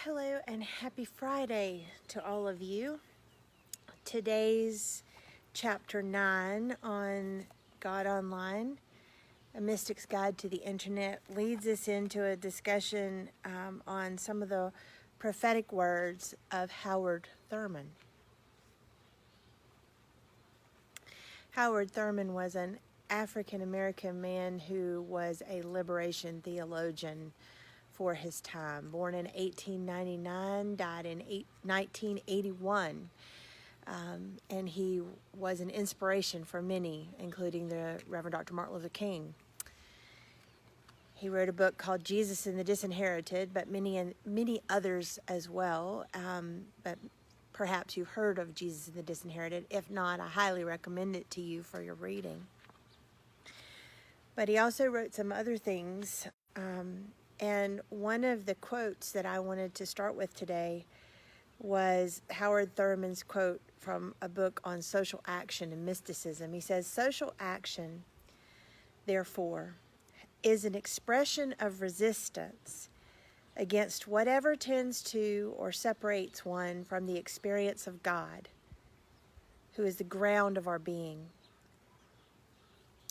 Hello and happy Friday to all of you. Today's chapter 9 on God Online, A Mystic's Guide to the Internet, leads us into a discussion on some of the prophetic words of Howard Thurman. Howard Thurman was an African-American man who was a liberation theologian for his time. Born in 1899, died in 1981. And he was an inspiration for many, including the Reverend Dr. Martin Luther King. He wrote a book called Jesus and the Disinherited, but many others as well. But perhaps you've heard of Jesus and the Disinherited. If not, I highly recommend it to you for your reading. But he also wrote some other things. And one of the quotes that I wanted to start with today was Howard Thurman's quote from a book on social action and mysticism. He says, "Social action, therefore, is an expression of resistance against whatever tends to or separates one from the experience of God, who is the ground of our being.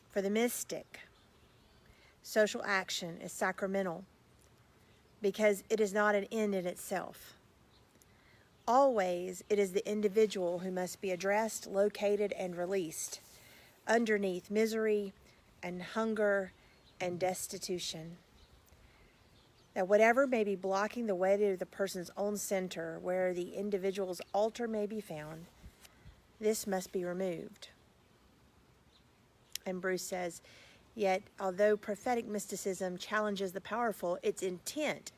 For the mystic, social action is sacramental because it is not an end in itself. Always, it is the individual who must be addressed, located, and released underneath misery and hunger and destitution. That whatever may be blocking the way to the person's own center, where the individual's altar may be found, this must be removed." And Bruce says, "Yet, although prophetic mysticism challenges the powerful, its intent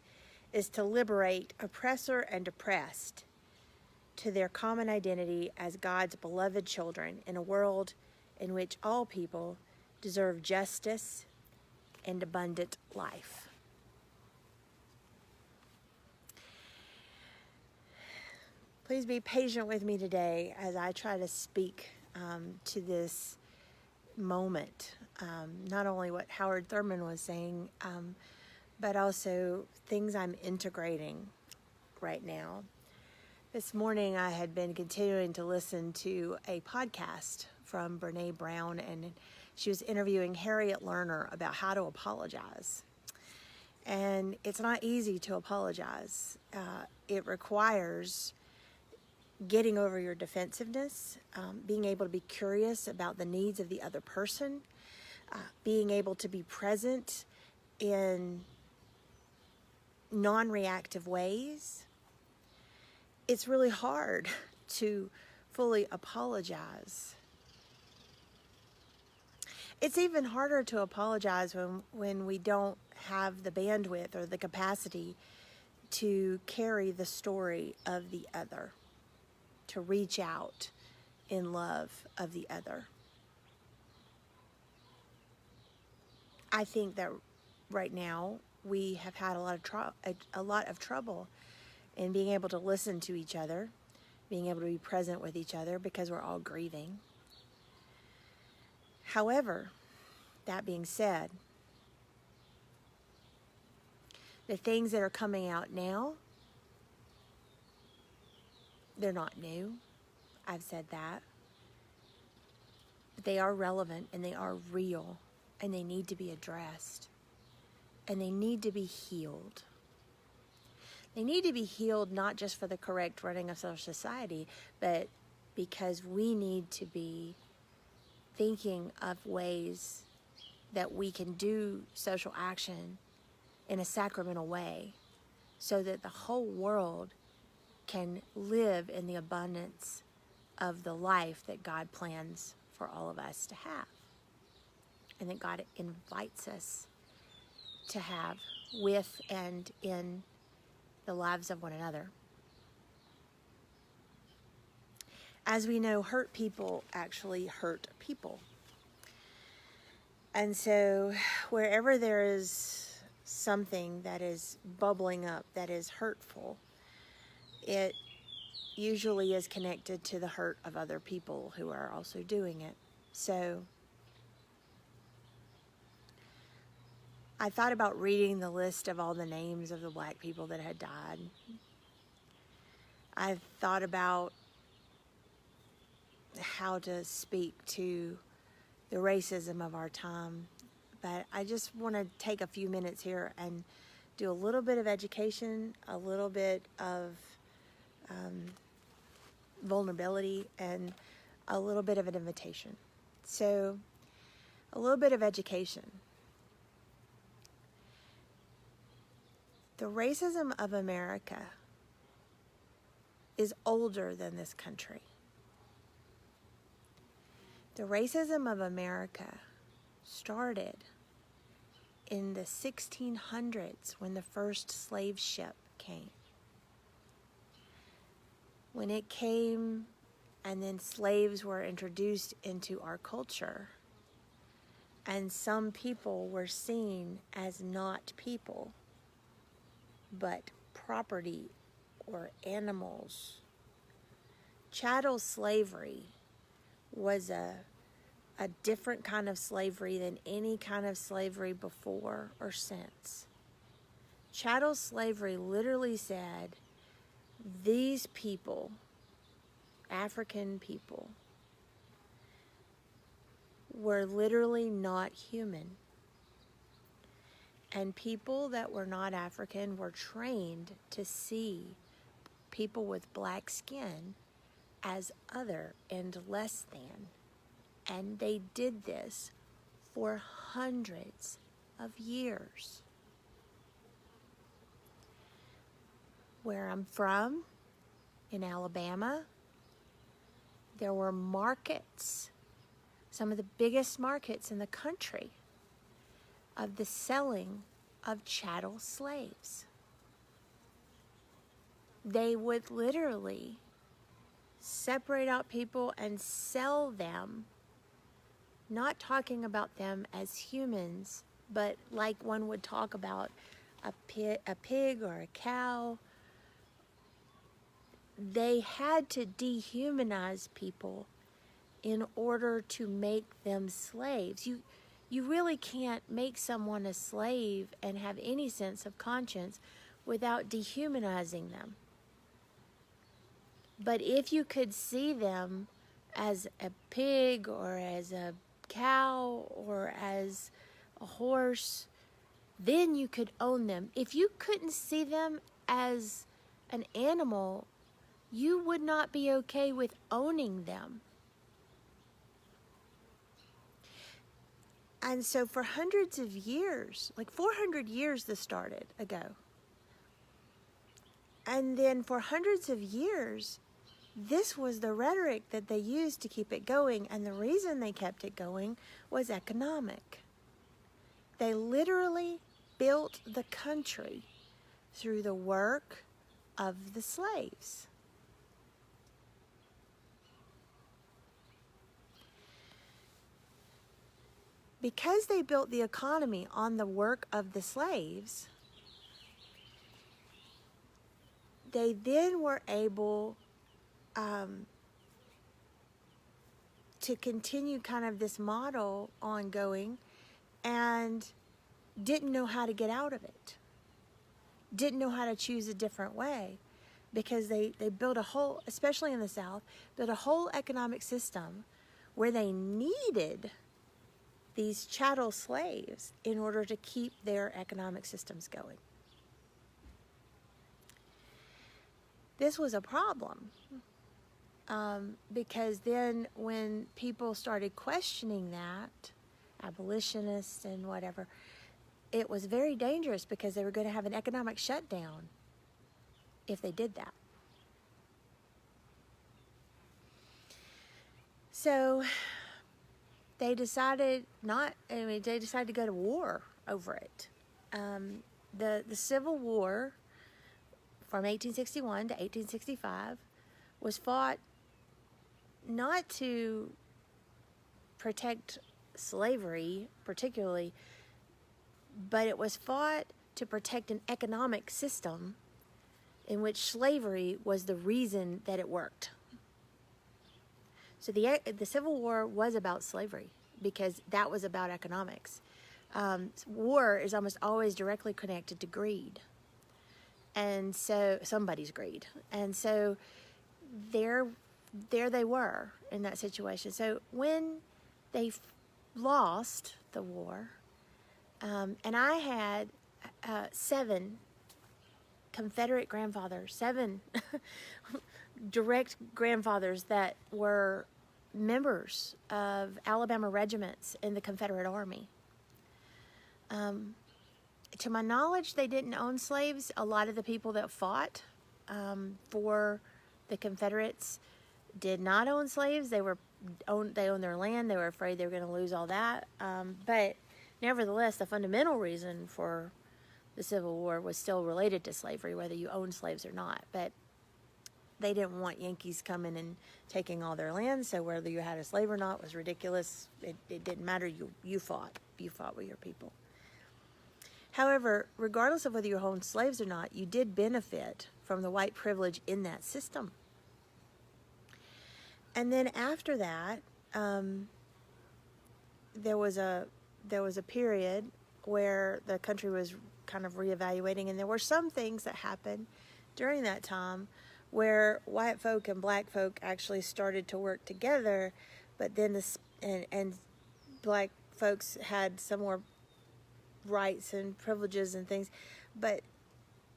is to liberate oppressor and oppressed to their common identity as God's beloved children in a world in which all people deserve justice and abundant life." Please be patient with me today as I try to speak to this moment. Not only what Howard Thurman was saying, but also things I'm integrating right now. This morning I had been continuing to listen to a podcast from Brene Brown, and she was interviewing Harriet Lerner about how to apologize. And it's not easy to apologize. It requires getting over your defensiveness, being able to be curious about the needs of the other person, being able to be present in non-reactive ways. It's really hard to fully apologize. It's even harder to apologize when we don't have the bandwidth or the capacity to carry the story of the other, to reach out in love of the other. I think that right now we have had a lot of trouble in being able to listen to each other, being able to be present with each other because we're all grieving. However, that being said, the things that are coming out now, they're not new. I've said that. But they are relevant and they are real and they need to be addressed and they need to be healed. They need to be healed not just for the correct running of social society, but because we need to be thinking of ways that we can do social action in a sacramental way so that the whole world can live in the abundance of the life that God plans for all of us to have, and that God invites us to have with and in the lives of one another. As we know, hurt people actually hurt people. And so wherever there is something that is bubbling up that is hurtful, it usually is connected to the hurt of other people who are also doing it. So I thought about reading the list of all the names of the black people that had died I've thought about how to speak to the racism of our time, but I just want to take a few minutes here and do a little bit of education, a little bit of vulnerability, and a little bit of an invitation. So, a little bit of education. The racism of America is older than this country. The racism of America started in the 1600s when the first slave ship came. When it came and then slaves were introduced into our culture, and some people were seen as not people, but property or animals. Chattel slavery was a different kind of slavery than any kind of slavery before or since. Chattel slavery literally said, these people, African people, were literally not human. And people that were not African were trained to see people with black skin as other and less than. And they did this for hundreds of years. Where I'm from, in Alabama, there were markets, some of the biggest markets in the country, of the selling of chattel slaves. They would literally separate out people and sell them, not talking about them as humans, but like one would talk about a pig or a cow. They had to dehumanize people in order to make them slaves. You really can't make someone a slave and have any sense of conscience without dehumanizing them. But if you could see them as a pig or as a cow or as a horse, then you could own them. If you couldn't see them as an animal, you would not be okay with owning them. And so for hundreds of years, like 400 years this started ago. And then for hundreds of years, this was the rhetoric that they used to keep it going. And the reason they kept it going was economic. They literally built the country through the work of the slaves. Because they built the economy on the work of the slaves, they then were able to continue kind of this model ongoing and didn't know how to get out of it. Didn't know how to choose a different way, because they built a whole, especially in the South, built a whole economic system where they needed these chattel slaves in order to keep their economic systems going. This was a problem because then when people started questioning that, abolitionists and whatever, it was very dangerous because they were going to have an economic shutdown if they did that. So they decided they decided to go to war over it. The Civil War from 1861 to 1865 was fought not to protect slavery particularly, but it was fought to protect an economic system in which slavery was the reason that it worked. So the Civil War was about slavery because that was about economics. War is almost always directly connected to greed. And so somebody's greed. And so there they were in that situation. So when they lost the war, and I had 7 Confederate grandfathers, 7 direct grandfathers that were members of Alabama regiments in the Confederate Army. To my knowledge, they didn't own slaves. A lot of the people that fought for the Confederates did not own slaves. They owned their land. They were afraid they were going to lose all that. But nevertheless, the fundamental reason for the Civil War was still related to slavery, whether you owned slaves or not. But they didn't want Yankees coming and taking all their land, so whether you had a slave or not was ridiculous. It didn't matter. You fought. You fought with your people. However, regardless of whether you owned slaves or not, you did benefit from the white privilege in that system. And then after that, there was a period where the country was kind of reevaluating, and there were some things that happened during that time where white folk and black folk actually started to work together, but then and black folks had some more rights and privileges and things. But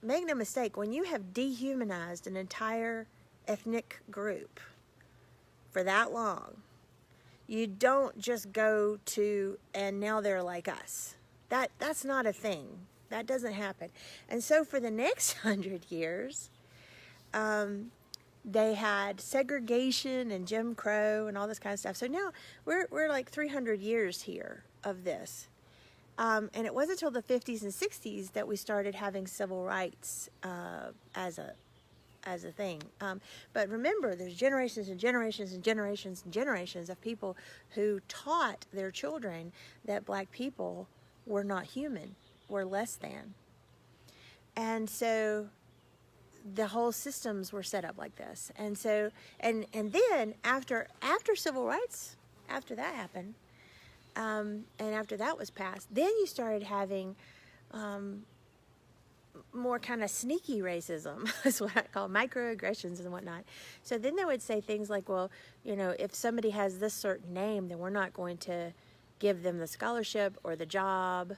make no mistake, when you have dehumanized an entire ethnic group for that long, you don't just go to, and now they're like us. That's not a thing. That doesn't happen. And so for the next 100 years, they had segregation and Jim Crow and all this kind of stuff. So now we're like 300 years here of this. And it wasn't until the 50s and 60s that we started having civil rights as a thing. But remember, there's generations and generations and generations and generations of people who taught their children that black people were not human, were less than. And so the whole systems were set up like this. And so, and then after civil rights, after that happened, and after that was passed, then you started having more kind of sneaky racism, is what I call microaggressions and whatnot. So then they would say things like, well, you know, if somebody has this certain name, then we're not going to give them the scholarship or the job.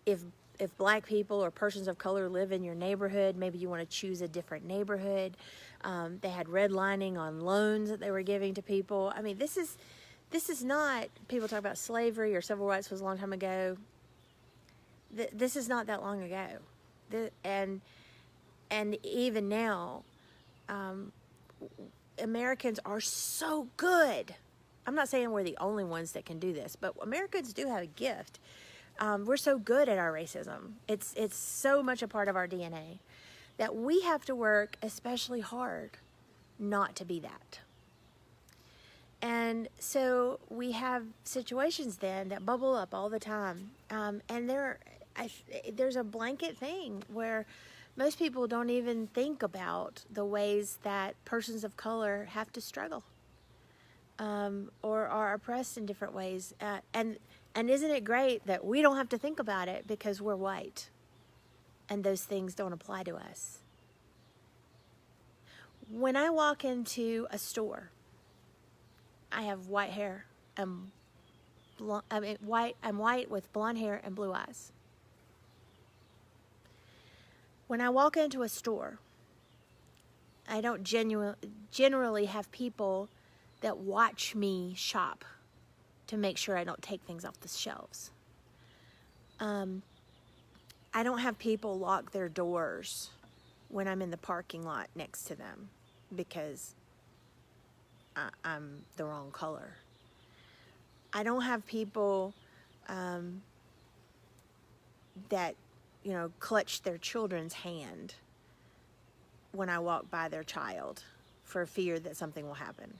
If black people or persons of color live in your neighborhood, maybe you want to choose a different neighborhood. They had redlining on loans that they were giving to people. I mean, this is not, people talk about slavery or civil rights was a long time ago. This is not that long ago. And even now, Americans are so good. I'm not saying we're the only ones that can do this, but Americans do have a gift. We're so good at our racism. It's so much a part of our DNA that we have to work especially hard not to be that. And so we have situations then that bubble up all the time. And there's a blanket thing where most people don't even think about the ways that persons of color have to struggle or are oppressed in different ways. And isn't it great that we don't have to think about it because we're white and those things don't apply to us? When I walk into a store, I have white hair. I'm white with blonde hair and blue eyes. When I walk into a store, I don't generally have people that watch me shop to make sure I don't take things off the shelves. I don't have people lock their doors when I'm in the parking lot next to them because I'm the wrong color. I don't have people that, clutch their children's hand when I walk by their child for fear that something will happen.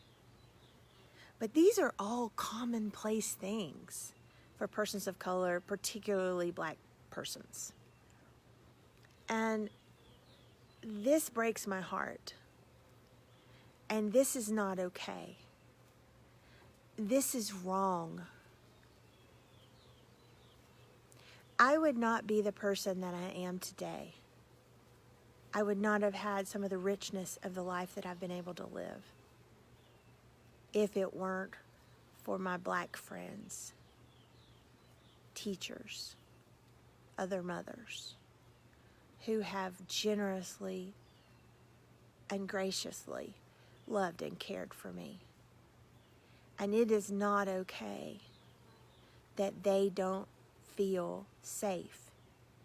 But these are all commonplace things for persons of color, particularly black persons. And this breaks my heart. And this is not okay. This is wrong. I would not be the person that I am today I would not have had some of the richness of the life that I've been able to live if it weren't for my black friends, teachers, other mothers who have generously and graciously loved and cared for me. And it is not okay that they don't feel safe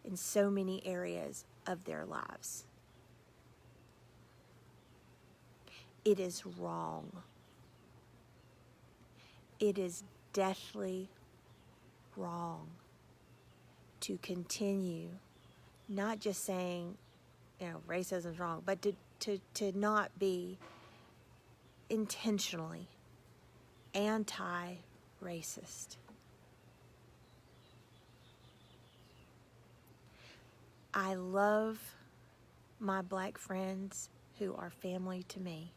in so many areas of their lives. It is wrong. It is deathly wrong to continue not just saying, racism's wrong, but to not be intentionally anti-racist. I love my black friends who are family to me.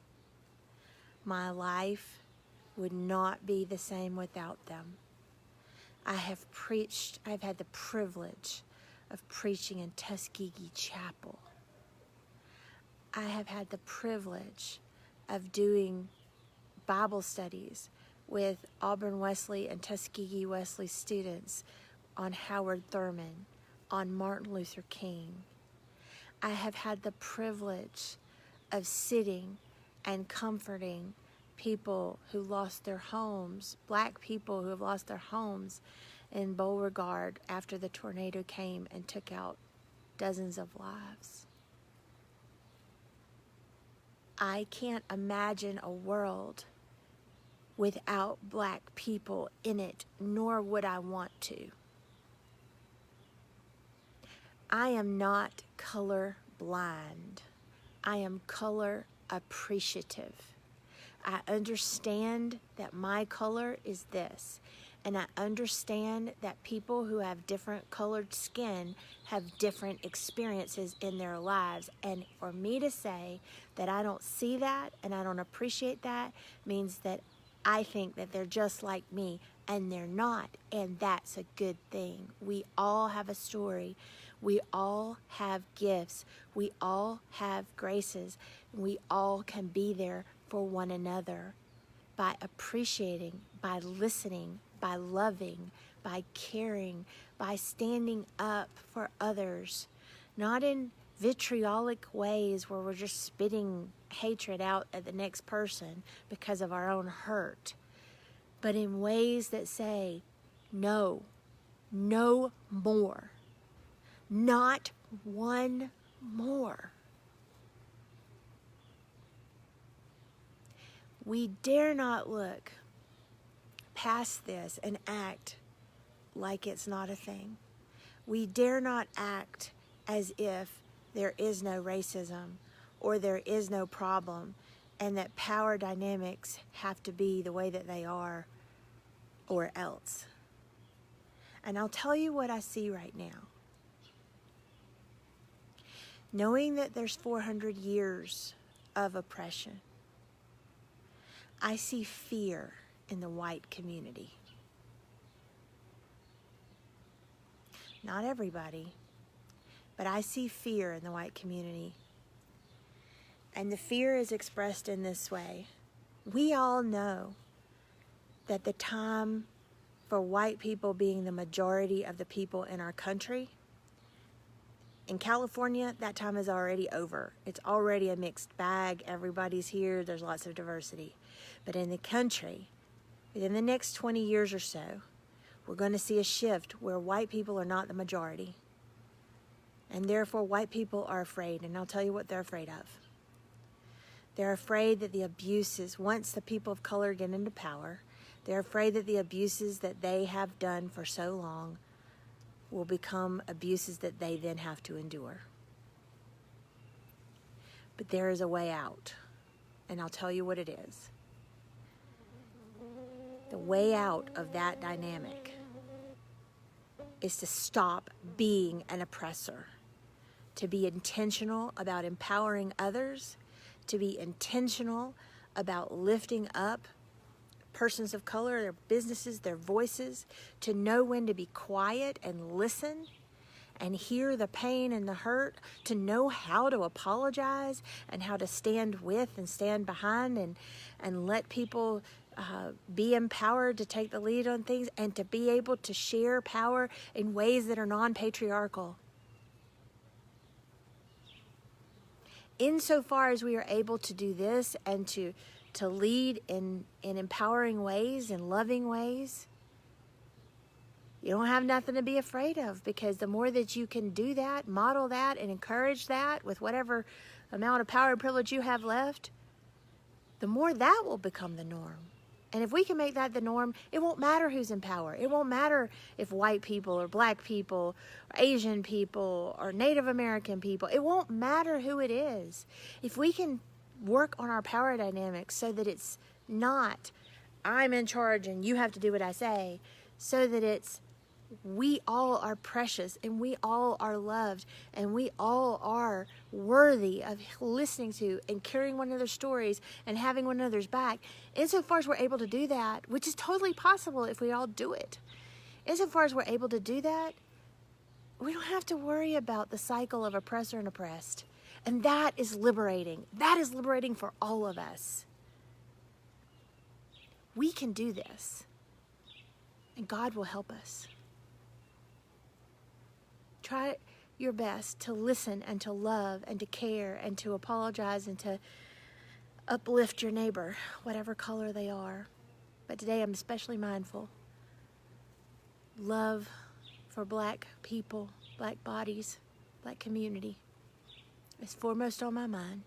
My life would not be the same without them. I've had the privilege of preaching in Tuskegee Chapel. I have had the privilege of doing Bible studies with Auburn Wesley and Tuskegee Wesley students on Howard Thurman, on Martin Luther King. I have had the privilege of sitting and comforting people who lost their homes, black people who have lost their homes in Beauregard after the tornado came and took out dozens of lives. I can't imagine a world without black people in it, nor would I want to. I am not color blind. I am color appreciative. I understand that my color is this, and I understand that people who have different colored skin have different experiences in their lives. And for me to say that I don't see that and I don't appreciate that means that I think that they're just like me, and they're not, and that's a good thing. We all have a story. We all have gifts. We all have graces. We all can be there for one another by appreciating, by listening, by loving, by caring, by standing up for others, not in vitriolic ways where we're just spitting hatred out at the next person because of our own hurt, but in ways that say, no, no more, not one more. We dare not look past this and act like it's not a thing. We dare not act as if there is no racism or there is no problem and that power dynamics have to be the way that they are or else. And I'll tell you what I see right now. Knowing that there's 400 years of oppression, I see fear in the white community. Not everybody, but I see fear in the white community. And the fear is expressed in this way. We all know that the time for white people being the majority of the people in our country, in California, that time is already over. It's already a mixed bag. Everybody's here. There's lots of diversity. But in the country, within the next 20 years or so, we're going to see a shift where white people are not the majority. And therefore, white people are afraid. And I'll tell you what they're afraid of. They're afraid that the abuses, once the people of color get into power, they're afraid that the abuses that they have done for so long will become abuses that they then have to endure. But there is a way out. And I'll tell you what it is. The way out of that dynamic is to stop being an oppressor, to be intentional about empowering others, to be intentional about lifting up persons of color, their businesses, their voices, to know when to be quiet and listen, and hear the pain and the hurt, to know how to apologize and how to stand with and stand behind and let people be empowered to take the lead on things, and to be able to share power in ways that are non-patriarchal. Insofar as we are able to do this and to lead in empowering ways and loving ways, you don't have nothing to be afraid of, because the more that you can do that, model that, and encourage that with whatever amount of power and privilege you have left, the more that will become the norm. And if we can make that the norm, it won't matter who's in power. It won't matter if white people or black people or Asian people or Native American people. It won't matter who it is. If we can work on our power dynamics so that it's not, I'm in charge and you have to do what I say, so that it's, we all are precious and we all are loved and we all are worthy of listening to and carrying one another's stories and having one another's back. Insofar as we're able to do that, which is totally possible if we all do it, insofar as we're able to do that, we don't have to worry about the cycle of oppressor and oppressed. And that is liberating. That is liberating for all of us. We can do this, and God will help us. Try your best to listen and to love and to care and to apologize and to uplift your neighbor, whatever color they are. But today I'm especially mindful. Love for black people, black bodies, black community is foremost on my mind.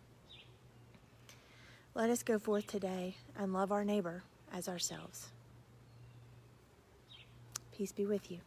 Let us go forth today and love our neighbor as ourselves. Peace be with you.